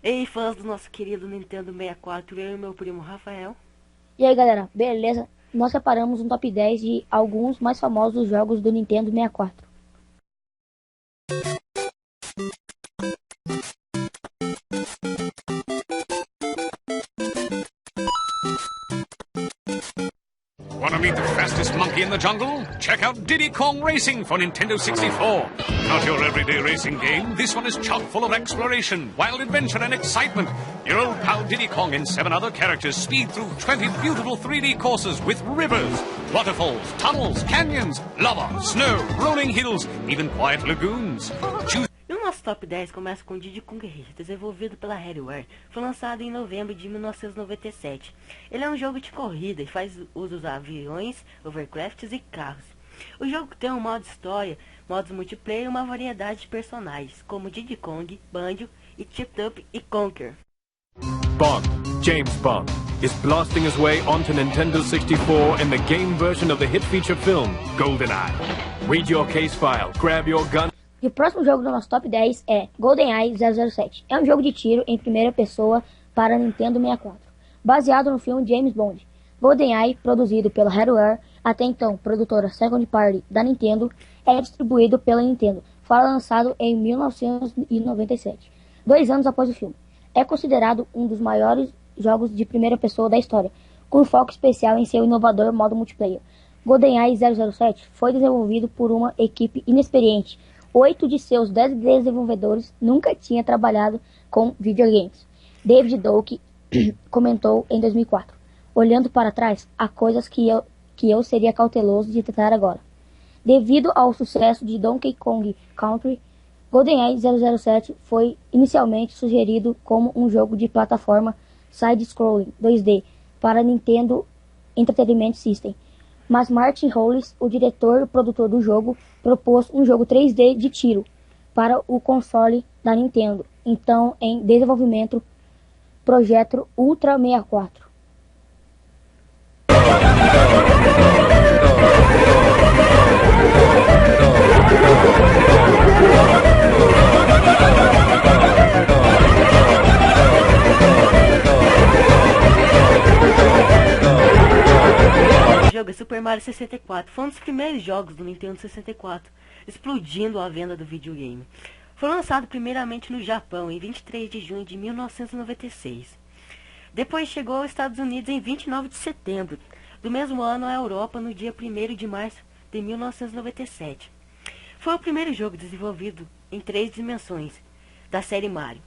Ei, fãs do nosso querido Nintendo 64, eu e meu primo Rafael. E aí galera, beleza? Nós separamos um top 10 de alguns mais famosos jogos do Nintendo 64. Want to meet the fastest monkey in the jungle? Check out Diddy Kong Racing for Nintendo 64. Not your everyday racing game, this one is chock full of exploration, wild adventure and excitement. Your old pal Diddy Kong and 7 other characters speed through 20 beautiful 3D courses with rivers, waterfalls, tunnels, canyons, lava, snow, rolling hills, even quiet lagoons. Choose E o nosso top 10 começa com Diddy Kong Racing, desenvolvido pela Rareware. Foi lançado em novembro de 1997. Ele é um jogo de corrida e faz uso dos aviões, overcrafts e carros. O jogo tem um modo história, modos multiplayer e uma variedade de personagens, como Diddy Kong, Banjo e Chip Up e Conker. Bond, James Bond, is blasting his way onto Nintendo 64 in the game version of the hit feature film, GoldenEye. Read your case file, grab your gun. E o próximo jogo do nosso top 10 é GoldenEye 007. É um jogo de tiro em primeira pessoa para Nintendo 64, baseado no filme James Bond. GoldenEye, produzido pela Rareware, até então produtora second party da Nintendo, é distribuído pela Nintendo. Foi lançado em 1997, 2 anos após o filme. É considerado um dos maiores jogos de primeira pessoa da história, com foco especial em seu inovador modo multiplayer. GoldenEye 007 foi desenvolvido por uma equipe inexperiente. 8 de seus 10 desenvolvedores nunca tinham trabalhado com videogames. David Doak comentou em 2004: olhando para trás, há coisas que eu seria cauteloso de tentar agora. Devido ao sucesso de Donkey Kong Country, GoldenEye 007 foi inicialmente sugerido como um jogo de plataforma side-scrolling 2D para Nintendo Entertainment System. Mas Martin Hollis, o diretor e produtor do jogo, propôs um jogo 3D de tiro para o console da Nintendo, então em desenvolvimento, Projeto Ultra 64. O jogo é Super Mario 64. Foi um dos primeiros jogos do Nintendo 64, explodindo a venda do videogame. Foi lançado primeiramente no Japão em 23 de junho de 1996. Depois chegou aos Estados Unidos em 29 de setembro do mesmo ano, à Europa no dia 1º de março de 1997. Foi o primeiro jogo desenvolvido em 3 dimensões da série Mario.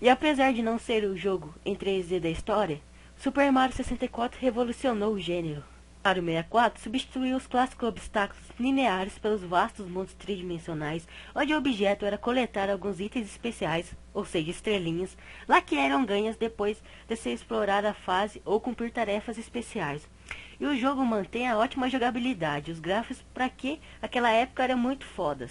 E apesar de não ser o jogo em 3D da história, Super Mario 64 revolucionou o gênero. Mario 64 substituiu os clássicos obstáculos lineares pelos vastos mundos tridimensionais, onde o objeto era coletar alguns itens especiais, ou seja, estrelinhas, lá que eram ganhas depois de se explorar a fase ou cumprir tarefas especiais. E o jogo mantém a ótima jogabilidade, os gráficos para que aquela época eram muito fodas.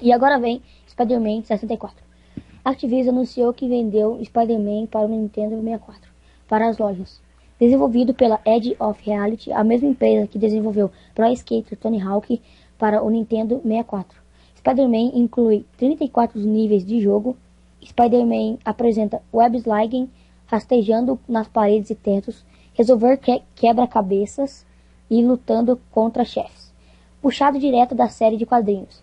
E agora vem Spider-Man 64. Activision anunciou que vendeu Spider-Man para o Nintendo 64 para as lojas. Desenvolvido pela Edge of Reality, a mesma empresa que desenvolveu Pro Skater Tony Hawk para o Nintendo 64. Spider-Man inclui 34 níveis de jogo. Spider-Man apresenta web sliding, rastejando nas paredes e tetos, resolver quebra-cabeças e lutando contra chefes. Puxado direto da série de quadrinhos.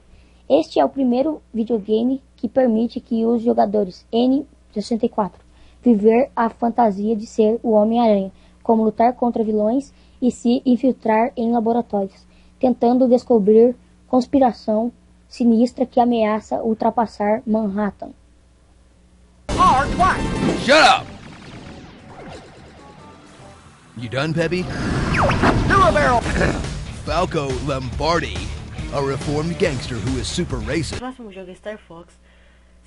Este é o primeiro videogame que permite que os jogadores N64 viver a fantasia de ser o Homem-Aranha, como lutar contra vilões e se infiltrar em laboratórios, tentando descobrir conspiração sinistra que ameaça ultrapassar Manhattan. Shut up! You done, Peppy? Do a barrel! Falco Lombardi, a reformed gangster who is super O racist. próximo jogo é Star Fox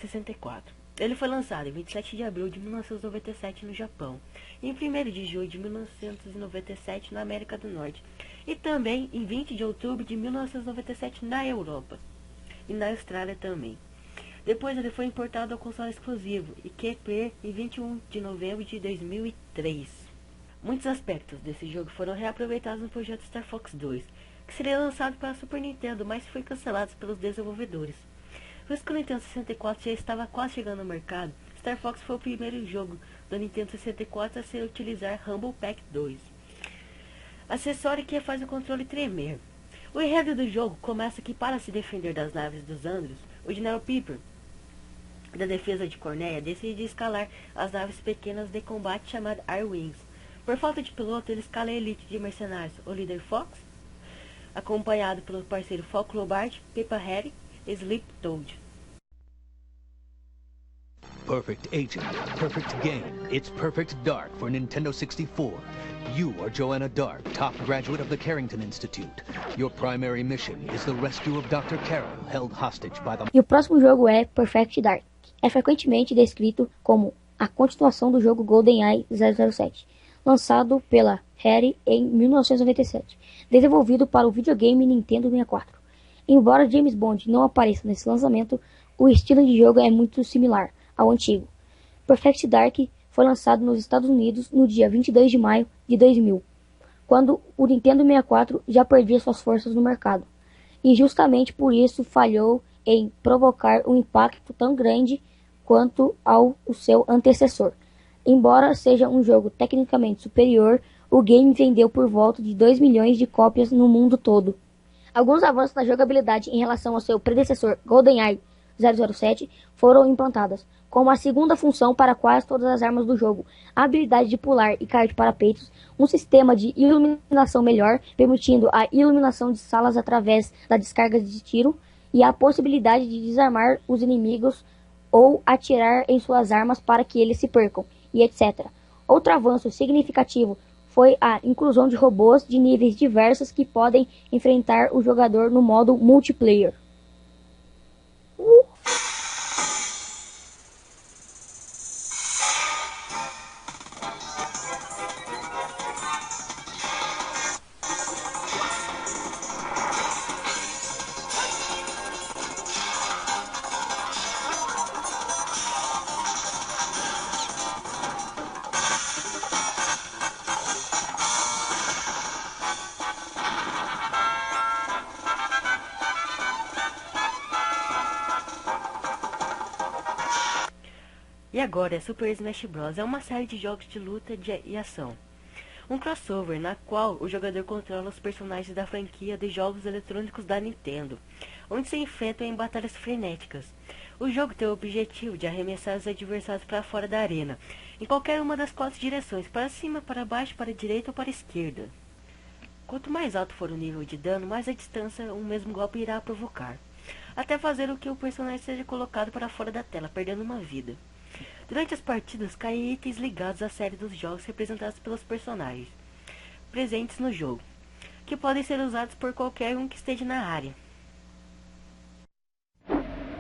64. Ele foi lançado em 27 de abril de 1997 no Japão, e em 1º de julho de 1997 na América do Norte, e também em 20 de outubro de 1997 na Europa, e na Austrália também. Depois ele foi importado ao console exclusivo e QP em 21 de novembro de 2003. Muitos aspectos desse jogo foram reaproveitados no projeto Star Fox 2, que seria lançado para a Super Nintendo, mas foi cancelado pelos desenvolvedores. Visto que o Nintendo 64 já estava quase chegando ao mercado, Star Fox foi o primeiro jogo do Nintendo 64 a se utilizar Rumble Pack 2, acessório que faz o controle tremer. O enredo do jogo começa que, para se defender das naves dos Andros, o General Piper, da defesa de Corneia, decide escalar as naves pequenas de combate chamadas Air Wings. Por falta de piloto, ele escala a elite de mercenários, o líder Fox, acompanhado pelo parceiro Falco Lombardi, Peppa Harry e Sleep Toad. Perfect agent, perfect game. It's Perfect Dark for Nintendo 64. You are Joanna Dark, top graduate of the Carrington Institute. Your primary mission is the rescue of Dr. Carroll, held hostage by the... E o próximo jogo é Perfect Dark. É frequentemente descrito como a continuação do jogo GoldenEye 007, lançado pela Rare em 1997, desenvolvido para o videogame Nintendo 64. Embora James Bond não apareça nesse lançamento, o estilo de jogo é muito similar ao antigo. Perfect Dark foi lançado nos Estados Unidos no dia 22 de maio de 2000, quando o Nintendo 64 já perdia suas forças no mercado, e justamente por isso falhou em provocar um impacto tão grande quanto ao seu antecessor. Embora seja um jogo tecnicamente superior, o game vendeu por volta de 2 milhões de cópias no mundo todo. Alguns avanços na jogabilidade em relação ao seu predecessor GoldenEye 007 foram implantadas, como a segunda função para quase todas as armas do jogo, a habilidade de pular e cair de parapeitos, um sistema de iluminação melhor, permitindo a iluminação de salas através da descarga de tiro, e a possibilidade de desarmar os inimigos ou atirar em suas armas para que eles se percam, e etc. Outro avanço significativo foi a inclusão de robôs de níveis diversos que podem enfrentar o jogador no modo multiplayer. E agora, Super Smash Bros. É uma série de jogos de luta e ação. Um crossover na qual o jogador controla os personagens da franquia de jogos eletrônicos da Nintendo, onde se enfrentam em batalhas frenéticas. O jogo tem o objetivo de arremessar os adversários para fora da arena, em qualquer uma das 4 direções, para cima, para baixo, para a direita ou para a esquerda. Quanto mais alto for o nível de dano, mais a distância um mesmo golpe irá provocar, até fazer com que o personagem seja colocado para fora da tela, perdendo uma vida. Durante as partidas, caem itens ligados à série dos jogos representados pelos personagens presentes no jogo, que podem ser usados por qualquer um que esteja na área.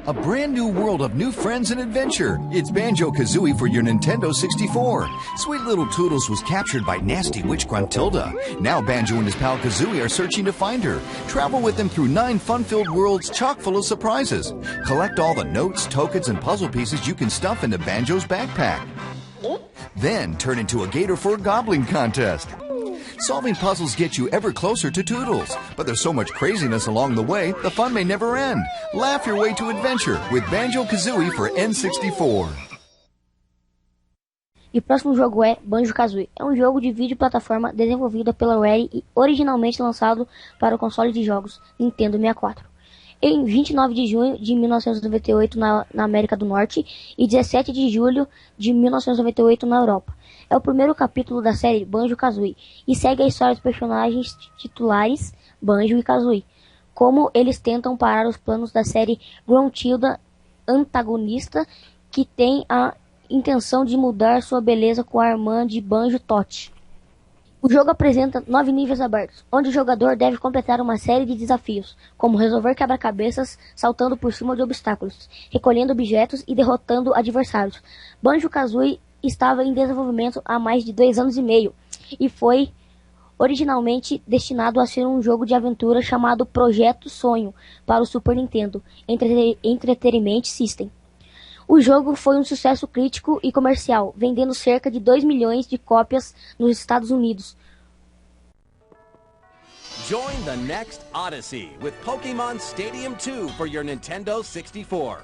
A brand new world of new friends and adventure. It's Banjo-Kazooie for your Nintendo 64. Sweet little Toodles was captured by nasty witch Gruntilda. Now Banjo and his pal Kazooie are searching to find her. Travel with them through 9 fun-filled worlds chock full of surprises. Collect all the notes, tokens, and puzzle pieces you can stuff into Banjo's backpack. Then turn into a gator for a gobbling contest. Solving puzzles get you ever closer to Toodles, but there's so much craziness along the way, the fun may never end. Laugh your way to adventure with Banjo-Kazooie for N64. E o próximo jogo é Banjo-Kazooie. É um jogo de vídeo plataforma desenvolvido pela Rare e originalmente lançado para o console de jogos Nintendo 64. Em 29 de junho de 1998 na América do Norte e 17 de julho de 1998 na Europa. É o primeiro capítulo da série Banjo-Kazooie e segue a história dos personagens titulares Banjo e Kazooie, como eles tentam parar os planos da série Gruntilda, antagonista, que tem a intenção de mudar sua beleza com a irmã de Banjo, Totti. O jogo apresenta 9 níveis abertos, onde o jogador deve completar uma série de desafios, como resolver quebra-cabeças saltando por cima de obstáculos, recolhendo objetos e derrotando adversários. Banjo-Kazooie estava em desenvolvimento há mais de 2 anos e meio e foi originalmente destinado a ser um jogo de aventura chamado Projeto Sonho para o Super Nintendo Entertainment System. O jogo foi um sucesso crítico e comercial, vendendo cerca de 2 milhões de cópias nos Estados Unidos. Join the next Odyssey with Pokemon Stadium 2 for your Nintendo 64.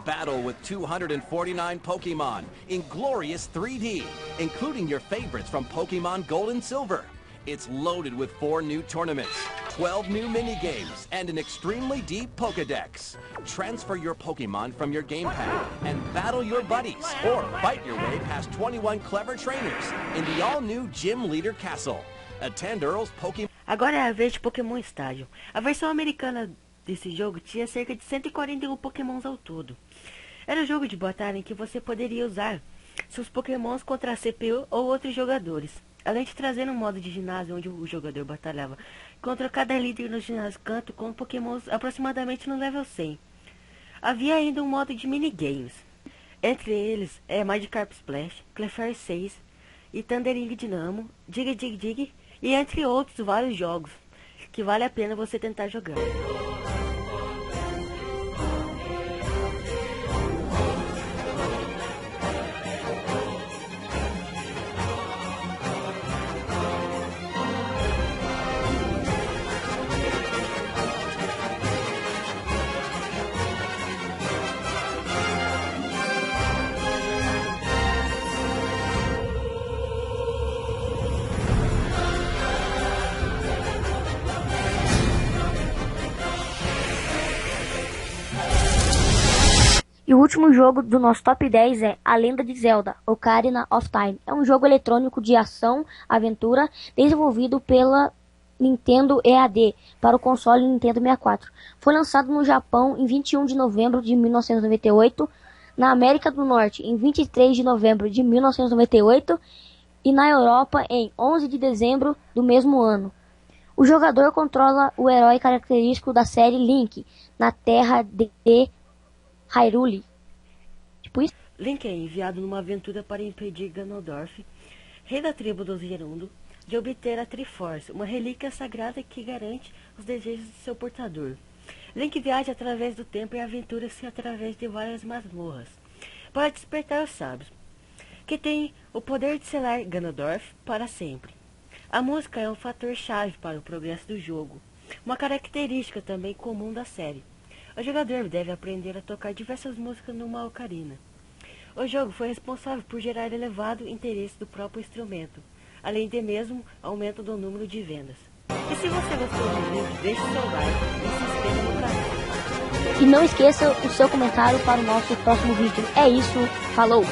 Battle with 249 Pokemon in glorious 3D, including your favorites from Pokemon Gold and Silver. It's loaded with 4 new tournaments, 12 new mini-games, and an extremely deep Pokédex. Transfer your Pokemon from your gamepad and battle your buddies, or fight your way past 21 clever trainers in the all-new Gym Leader Castle. Attend Earl's Pokémon... Agora é a vez de Pokémon Stadium. A versão americana desse jogo tinha cerca de 141 Pokémons ao todo. Era um jogo de batalha em que você poderia usar seus Pokémons contra a CPU ou outros jogadores, além de trazer um modo de ginásio onde o jogador batalhava contra cada líder no ginásio canto com Pokémons aproximadamente no level 100. Havia ainda um modo de minigames. Entre eles é Magikarp Splash, Clefairy 6 e Thundering Dynamo, Dig Dig Dig e entre outros vários jogos que vale a pena você tentar jogar. E o último jogo do nosso top 10 é A Lenda de Zelda, Ocarina of Time. É um jogo eletrônico de ação-aventura desenvolvido pela Nintendo EAD para o console Nintendo 64. Foi lançado no Japão em 21 de novembro de 1998, na América do Norte em 23 de novembro de 1998 e na Europa em 11 de dezembro do mesmo ano. O jogador controla o herói característico da série Link, na Terra de Hyrule. Tipo isso? Link é enviado numa aventura para impedir Ganondorf, rei da tribo dos Gerudo, de obter a Triforce, uma relíquia sagrada que garante os desejos de seu portador. Link viaja através do tempo e aventura-se através de várias masmorras para despertar os sábios, que têm o poder de selar Ganondorf para sempre. A música é um fator chave para o progresso do jogo, uma característica também comum da série. O jogador deve aprender a tocar diversas músicas numa ocarina. O jogo foi responsável por gerar elevado interesse do próprio instrumento, além de mesmo aumento do número de vendas. E se você gostou do vídeo, deixe seu like e se inscreva no canal. E não esqueça o seu comentário para o nosso próximo vídeo. É isso, falou!